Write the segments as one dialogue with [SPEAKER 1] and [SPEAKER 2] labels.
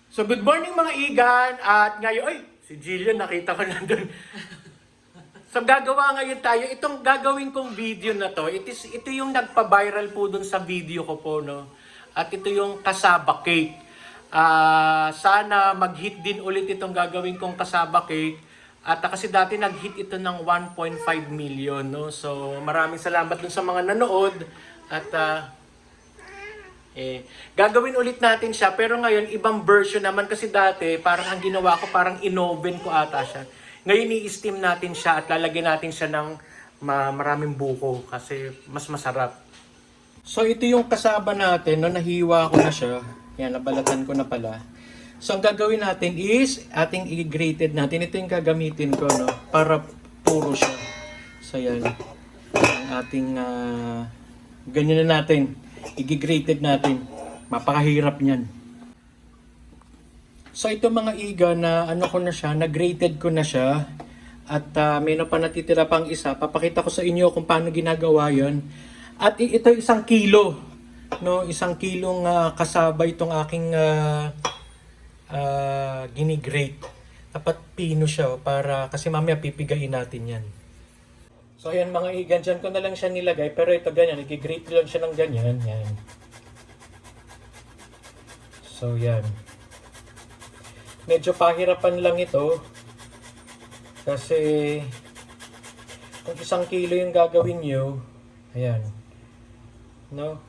[SPEAKER 1] So good morning mga igan at ngayon, ay si Jillian nakita ko nandun. So gagawa ngayon tayo, itong gagawin kong video na to, ito yung nagpa-viral po dun sa video ko po, no? At ito yung kasaba cake. Sana mag-hit din ulit itong gagawin kong kasaba cake. At kasi dati nag-hit ito ng 1.5 million, no? So maraming salamat dun sa mga nanood. At gagawin ulit natin siya, pero ngayon ibang version naman kasi dati parang ang ginawa ko parang inoven ko ata siya. Ngayon i-steam natin siya at lalagyan natin siya ng maraming buko kasi mas masarap. So ito yung kasaba natin, no, nahiwa ko na siya. Yan, nabalatan ko na pala. So ang gagawin natin is ating i-grated natin. Ito yung gagamitin ko, no, para puro siya. So yan, ang ating ganyan na natin. I-grated natin. Mapakahirap niyan. So ito mga iga na ano ko na siya, na-grated ko na siya. At may na pa natitira pang isa. Papakita ko sa inyo kung paano ginagawa 'yon. At ito 1 kilo. No, 1 kilong kasaba itong aking ginigrate. Dapat pino siya para kasi mamaya pipigain natin 'yan. So ayan mga igan, dyan ko na lang siya nilagay. Pero ito ganyan, i-grate lang siya ng ganyan. Yan. So yan. Medyo pahirapan lang ito. Kasi kung 1 kilo yung gagawin nyo, ayan. No?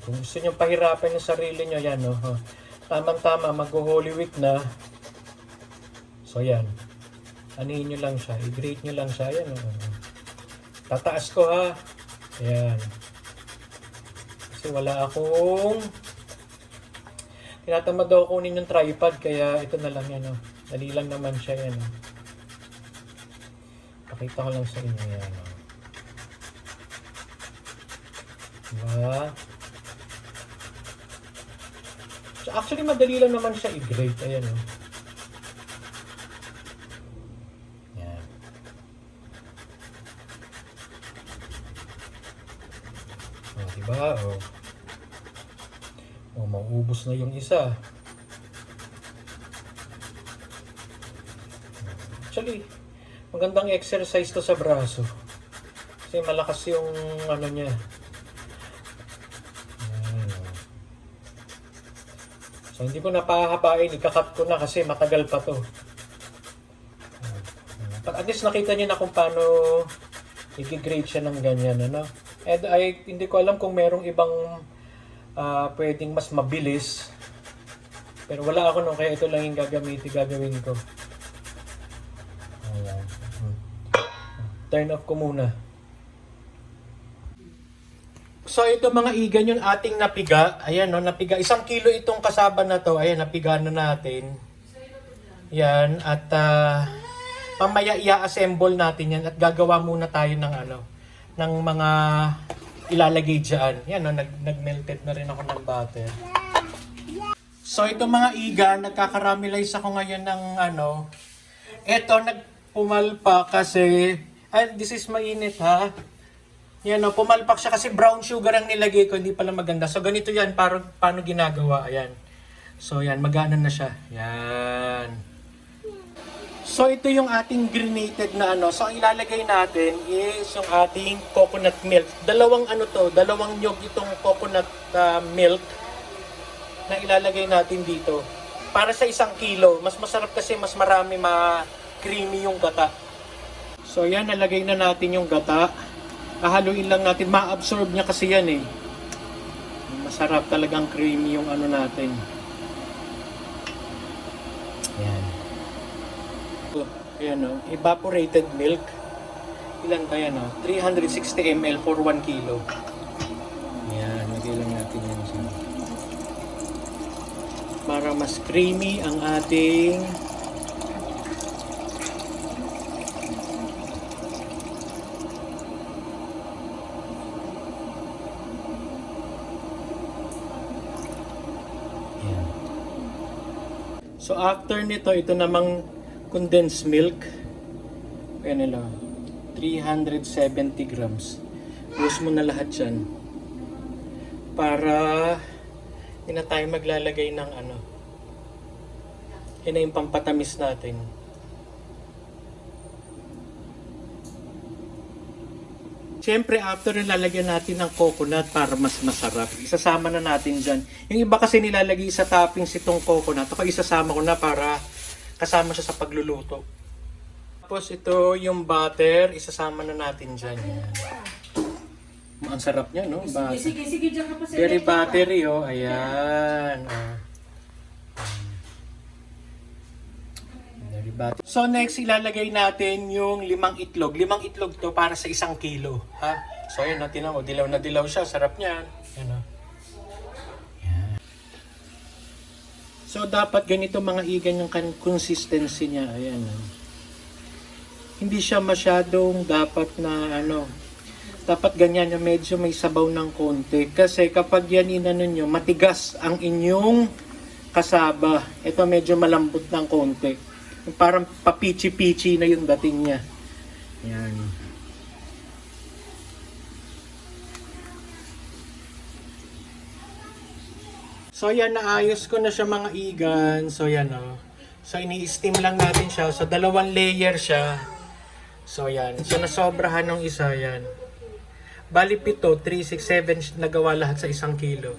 [SPEAKER 1] Kung gusto nyo pahirapan yung sarili nyo, yan. No? Tamang-tama, mag-Holy Week na. So yan. Anihin nyo lang siya. I-grate nyo lang siya. Ayan. Tataas ko ha. Ayan. Kasi wala akong tinatamad daw kunin yung tripod. Kaya ito na lang yan. Dali lang naman siya yan. Pakita ko lang sa inyo yan. Diba? So actually madali lang naman siya i-grate. Ayan o. Diba? Maubos na yung isa. Actually, magandang exercise to sa braso. Kasi malakas yung ano niya. So, hindi ko napahapain. Ikakat ko na kasi matagal pa to. At least nakita niyo na kung paano i-grade siya ng ganyan, ano? And hindi ko alam kung merong ibang pwedeng mas mabilis. Pero wala ako nung kaya ito lang yung gagawin ko. Ayan. Turn off ko muna. So ito mga igan yung ating napiga. Ayan, no, napiga. 1 kilo itong kasaba na to. Ayan, napiga na natin. Yan. At mamaya i-assemble natin yan. At gagawa muna tayo ng ng mga ilalagay dyan. Yan, no, nag-melted na rin ako ng butter. So ito mga iga, nagkakaramelize ako ngayon ng eto, nagpumalpa kasi, this is mainit ha. Yan, no, pumalpak siya kasi brown sugar ang nilagay ko, hindi pala maganda. So ganito yan, paano ginagawa, ayan. So yan, magana na siya. Yan. So ito yung ating granated na So ang ilalagay natin is yung ating coconut milk. Dalawang nyog itong coconut milk na ilalagay natin dito. Para sa 1 kilo, mas masarap kasi mas marami creamy yung gata. So yan, nalagay na natin yung gata. Haluin lang natin, ma-absorb niya kasi yan eh. Masarap talagang creamy yung natin. Yan. Ayan o, evaporated milk. Ilan ba yan o? 360 ml for 1 kilo. Ayan, lagay lang natin yan siya. Para mas creamy ang ating ayan. So after nito, ito namang condensed milk. Ayan nila. 370 grams. Use mo na lahat yan. Para Hindi na tayo maglalagay ng ano. Yan na yung pampatamis natin. Siyempre, after nilalagyan natin ng coconut para mas masarap, isasama na natin dyan. Yung iba kasi nilalagay sa toppings itong coconut. Ako isasama ko na para kasama siya sa pagluluto. Tapos ito yung butter, isasama na natin dyan. Yan. Ang sarap niya, no?
[SPEAKER 2] Sige, dyan ka pa sa
[SPEAKER 1] Very buttery, oh. Ayan. Oh. Very buttery. So next, ilalagay natin yung 5 itlog. 5 itlog to para sa 1 kilo. Ha? So ayan, tinan mo. Dilaw na dilaw siya. Sarap niyan. Ayan, oh. Ayan. So dapat ganito mga igan yung consistency niya. Ayan. Oh. Hindi siya masyadong dapat na ano. Dapat ganyan yung medyo may sabaw ng konti. Kasi kapag yan inano nyo, matigas ang inyong kasaba. Ito medyo malambot ng konti. Parang papichi-pichi na yung dating niya. Yan. So yan, naayos ko na siya mga igan. So yan o. So ini-steam lang natin siya. So 2 layer siya. So yan. So nasobrahan ng isa yan. Bali 7, 3, 6, 7 nagawa lahat sa 1 kilo.